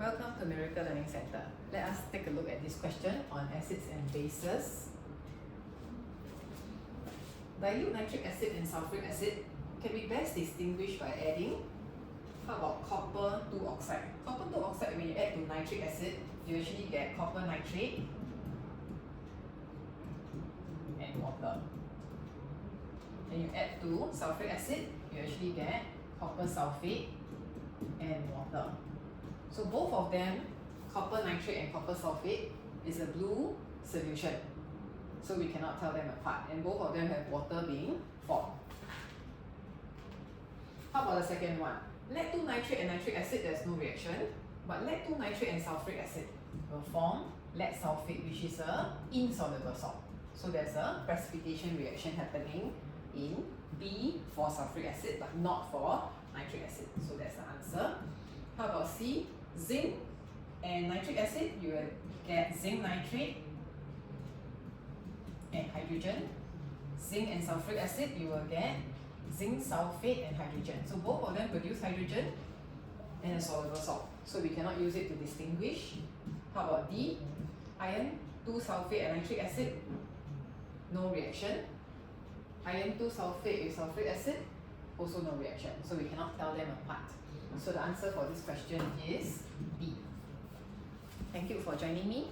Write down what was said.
Welcome to Miracle Learning Center. Let us take a look at this question on acids and bases. Dilute nitric acid and sulfuric acid can be best distinguished by adding. How about copper 2 oxide? Copper 2 oxide, when you add to nitric acid, you actually get copper nitrate and water. Then you add to sulfuric acid, you actually get copper sulfate and water. So both of them, copper nitrate and copper sulfate, is a blue solution. So we cannot tell them apart, and both of them have water being formed. How about the second one? Lead 2 nitrate and nitric acid, there's no reaction, but lead 2 nitrate and sulfuric acid will form lead sulfate, which is a insoluble salt. So there's a precipitation reaction happening in B for sulfuric acid, but not for nitric acid. So that's the answer. How about C? Zinc and nitric acid, you will get zinc nitrate and hydrogen. Zinc and sulfuric acid, you will get zinc sulfate and hydrogen. So both of them produce hydrogen and a soluble salt. So we cannot use it to distinguish. How about D? Iron 2 sulfate and nitric acid, no reaction. Iron 2 sulfate with sulfuric acid, also no reaction. So we cannot tell them apart. So the answer for this question is B. Thank you for joining me.